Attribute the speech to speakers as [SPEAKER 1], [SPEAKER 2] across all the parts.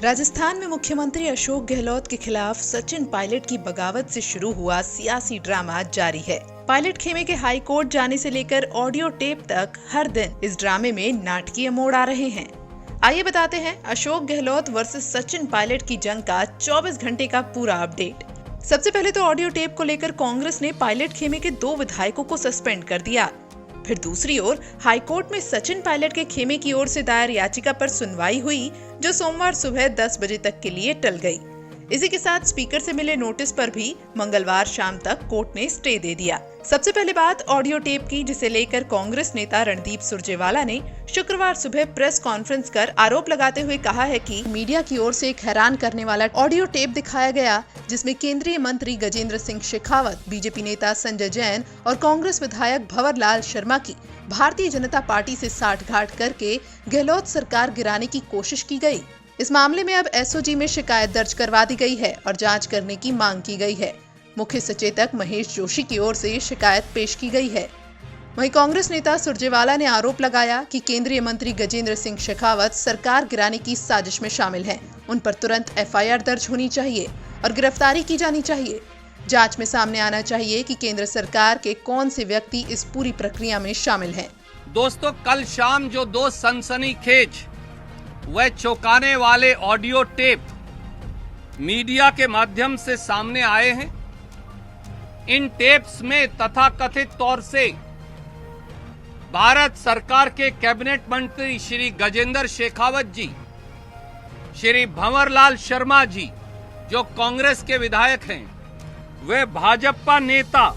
[SPEAKER 1] राजस्थान में मुख्यमंत्री अशोक गहलोत के खिलाफ सचिन पायलट की बगावत से शुरू हुआ सियासी ड्रामा जारी है। पायलट खेमे के हाई कोर्ट जाने से लेकर ऑडियो टेप तक हर दिन इस ड्रामे में नाटकीय मोड़ आ रहे हैं। आइए बताते हैं अशोक गहलोत वर्सेस सचिन पायलट की जंग का 24 घंटे का पूरा अपडेट। सबसे पहले तो ऑडियो टेप को लेकर कांग्रेस ने पायलट खेमे के 2 विधायकों को सस्पेंड कर दिया। फिर दूसरी ओर हाईकोर्ट में सचिन पायलट के खेमे की ओर से दायर याचिका पर सुनवाई हुई, जो सोमवार सुबह 10 बजे तक के लिए टल गई। इसी के साथ स्पीकर से मिले नोटिस पर भी मंगलवार शाम तक कोर्ट ने स्टे दे दिया। सबसे पहले बात ऑडियो टेप की, जिसे लेकर कांग्रेस नेता रणदीप सुरजेवाला ने शुक्रवार सुबह प्रेस कॉन्फ्रेंस कर आरोप लगाते हुए कहा है कि मीडिया की ओर से एक हैरान करने वाला ऑडियो टेप दिखाया गया, जिसमें केंद्रीय मंत्री गजेंद्र सिंह शेखावत, बीजेपी नेता संजय जैन और कांग्रेस विधायक भंवर लाल शर्मा की भारतीय जनता पार्टी से साठगांठ करके गहलोत सरकार गिराने की कोशिश की गई। इस मामले में अब एसओजी में शिकायत दर्ज करवा दी गई है और जांच करने की मांग की गई है। मुख्य सचेतक महेश जोशी की ओर से शिकायत पेश की गई है। वहीं कांग्रेस नेता सुरजेवाला ने आरोप लगाया कि केंद्रीय मंत्री गजेंद्र सिंह शेखावत सरकार गिराने की साजिश में शामिल हैं। उन पर तुरंत एफआईआर दर्ज होनी चाहिए और गिरफ्तारी की जानी चाहिए। जांच में सामने आना चाहिए कि केंद्र सरकार के कौन से व्यक्ति इस पूरी प्रक्रिया में शामिल हैं।
[SPEAKER 2] दोस्तों, कल शाम जो 2 सनसनीखेज व चौंकाने वाले ऑडियो टेप मीडिया के माध्यम से सामने आए हैं, इन टेप्स में तथाकथित तौर से भारत सरकार के कैबिनेट मंत्री श्री गजेंद्र शेखावत जी, श्री भंवर लाल शर्मा जी जो कांग्रेस के विधायक हैं, वे भाजपा नेता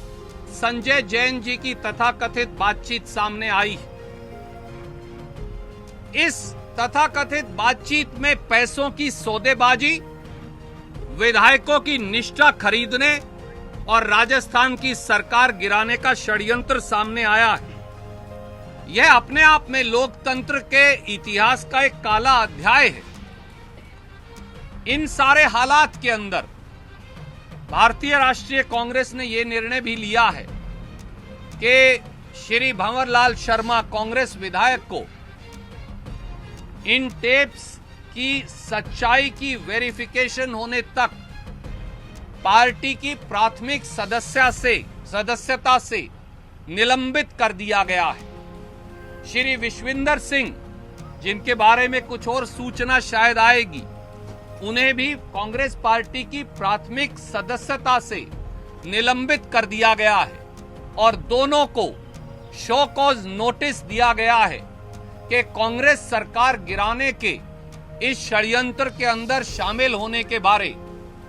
[SPEAKER 2] संजय जैन जी की तथाकथित बातचीत सामने आई। इस तथाकथित बातचीत में पैसों की सौदेबाजी, विधायकों की निष्ठा खरीदने और राजस्थान की सरकार गिराने का षड्यंत्र सामने आया है। यह अपने आप में लोकतंत्र के इतिहास का एक काला अध्याय है। इन सारे हालात के अंदर भारतीय राष्ट्रीय कांग्रेस ने यह निर्णय भी लिया है कि श्री भंवर लाल शर्मा कांग्रेस विधायक को इन टेप्स की सच्चाई की वेरिफिकेशन होने तक पार्टी की प्राथमिक सदस्यता से निलंबित कर दिया गया है। श्री विश्विंदर सिंह, जिनके बारे में कुछ और सूचना शायद आएगी, उन्हें भी कांग्रेस पार्टी की प्राथमिक सदस्यता से निलंबित कर दिया गया है और दोनों को शो कॉज नोटिस दिया गया है कि कांग्रेस सरकार गिराने के इस षड्यंत्र के अंदर शामिल होने के बारे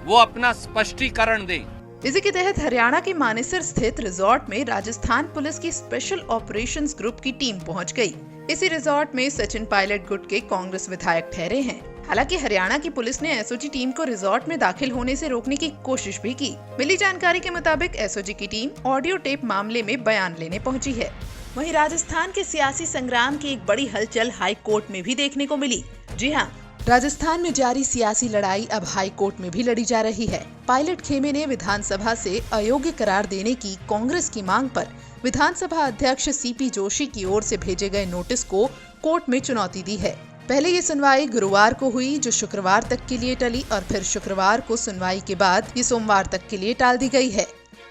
[SPEAKER 2] वो अपना स्पष्टीकरण दें।
[SPEAKER 1] इसी के तहत हरियाणा के मानेसर स्थित रिजॉर्ट में राजस्थान पुलिस की स्पेशल ऑपरेशंस ग्रुप की टीम पहुंच गई। इसी रिजॉर्ट में सचिन पायलट गुट के कांग्रेस विधायक ठहरे हैं। हालांकि हरियाणा की पुलिस ने एसओजी टीम को रिजॉर्ट में दाखिल होने से रोकने की कोशिश भी की। मिली जानकारी के मुताबिक एसओजी की टीम ऑडियो टेप मामले में बयान लेने पहुंची है। वहीं राजस्थान के सियासी संग्राम की एक बड़ी हलचल हाई कोर्ट में भी देखने को मिली। जी हाँ, राजस्थान में जारी सियासी लड़ाई अब हाई कोर्ट में भी लड़ी जा रही है। पायलट खेमे ने विधानसभा से अयोग्य करार देने की कांग्रेस की मांग पर विधानसभा अध्यक्ष सीपी जोशी की ओर से भेजे गए नोटिस को कोर्ट में चुनौती दी है। पहले ये सुनवाई गुरुवार को हुई, जो शुक्रवार तक के लिए टली, और फिर शुक्रवार को सुनवाई के बाद ये सोमवार तक के लिए टाल दी गई है।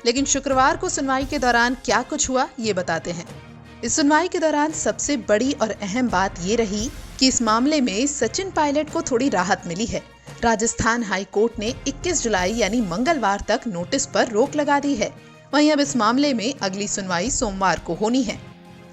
[SPEAKER 1] लेकिन शुक्रवार को सुनवाई के दौरान क्या कुछ हुआ, ये बताते हैं। इस सुनवाई के दौरान सबसे बड़ी और अहम बात ये रही कि इस मामले में सचिन पायलट को थोड़ी राहत मिली है। राजस्थान हाई कोर्ट ने 21 जुलाई यानी मंगलवार तक नोटिस पर रोक लगा दी है। वहीं अब इस मामले में अगली सुनवाई सोमवार को होनी है।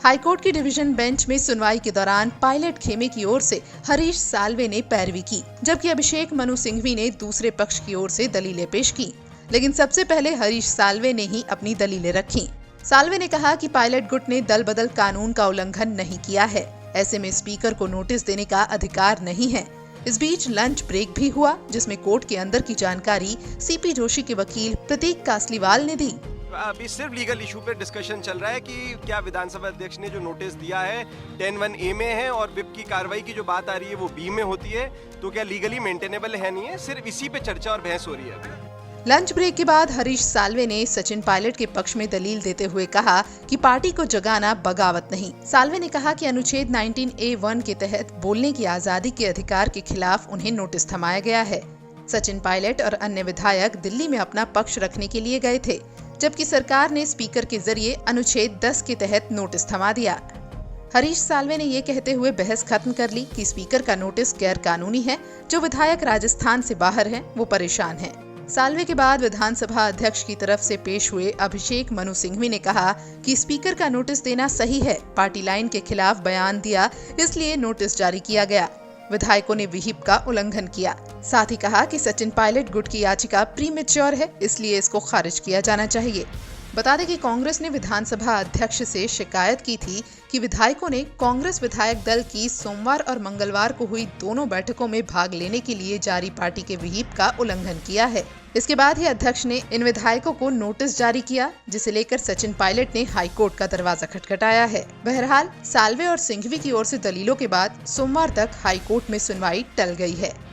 [SPEAKER 1] हाईकोर्ट की डिवीजन बेंच में सुनवाई के दौरान पायलट खेमे की ओर से हरीश साल्वे ने पैरवी की, जबकि अभिषेक मनु सिंघवी ने दूसरे पक्ष की ओर से दलीलें पेश की। लेकिन सबसे पहले हरीश साल्वे ने ही अपनी दलीलें रखी। साल्वे ने कहा कि पायलट गुट ने दल बदल कानून का उल्लंघन नहीं किया है। ऐसे में स्पीकर को नोटिस देने का अधिकार नहीं है। इस बीच लंच ब्रेक भी हुआ, जिसमें कोर्ट के अंदर की जानकारी सीपी जोशी के वकील प्रतीक कासलीवाल ने दी।
[SPEAKER 3] अभी सिर्फ लीगल इशू पे डिस्कशन चल रहा है कि क्या विधानसभा अध्यक्ष ने जो नोटिस दिया है 10(1)(a) में है और विप की कार्रवाई की जो बात आ रही है वो B में होती है, तो क्या लीगली मेंटेनेबल है नहीं है, सिर्फ इसी पे चर्चा और बहस हो रही है।
[SPEAKER 1] लंच ब्रेक के बाद हरीश साल्वे ने सचिन पायलट के पक्ष में दलील देते हुए कहा कि पार्टी को जगाना बगावत नहीं। साल्वे ने कहा कि अनुच्छेद 19A1 के तहत बोलने की आजादी के अधिकार के खिलाफ उन्हें नोटिस थमाया गया है। सचिन पायलट और अन्य विधायक दिल्ली में अपना पक्ष रखने के लिए गए थे, जबकि सरकार ने स्पीकर के जरिए अनुच्छेद 10 के तहत नोटिस थमा दिया। हरीश साल्वे ने ये कहते हुए बहस खत्म कर ली कि स्पीकर का नोटिस गैर कानूनी है। जो विधायक राजस्थान से बाहर हैं, वो परेशान हैं। साल्वे के बाद विधानसभा अध्यक्ष की तरफ से पेश हुए अभिषेक मनु सिंघवी ने कहा कि स्पीकर का नोटिस देना सही है। पार्टी लाइन के खिलाफ बयान दिया, इसलिए नोटिस जारी किया गया। विधायकों ने विहिप का उल्लंघन किया। साथ ही कहा कि सचिन पायलट गुट की याचिका प्रीमेच्योर है, इसलिए इसको खारिज किया जाना चाहिए। बता दें कि कांग्रेस ने विधानसभा अध्यक्ष से शिकायत की थी कि विधायकों ने कांग्रेस विधायक दल की सोमवार और मंगलवार को हुई दोनों बैठकों में भाग लेने के लिए जारी पार्टी के विहिप का उल्लंघन किया है। इसके बाद ही अध्यक्ष ने इन विधायकों को नोटिस जारी किया, जिसे लेकर सचिन पायलट ने हाईकोर्ट का दरवाजा खटखटाया है। बहरहाल साल्वे और सिंघवी की ओर से दलीलों के बाद सोमवार तक हाईकोर्ट में सुनवाई टल गई है।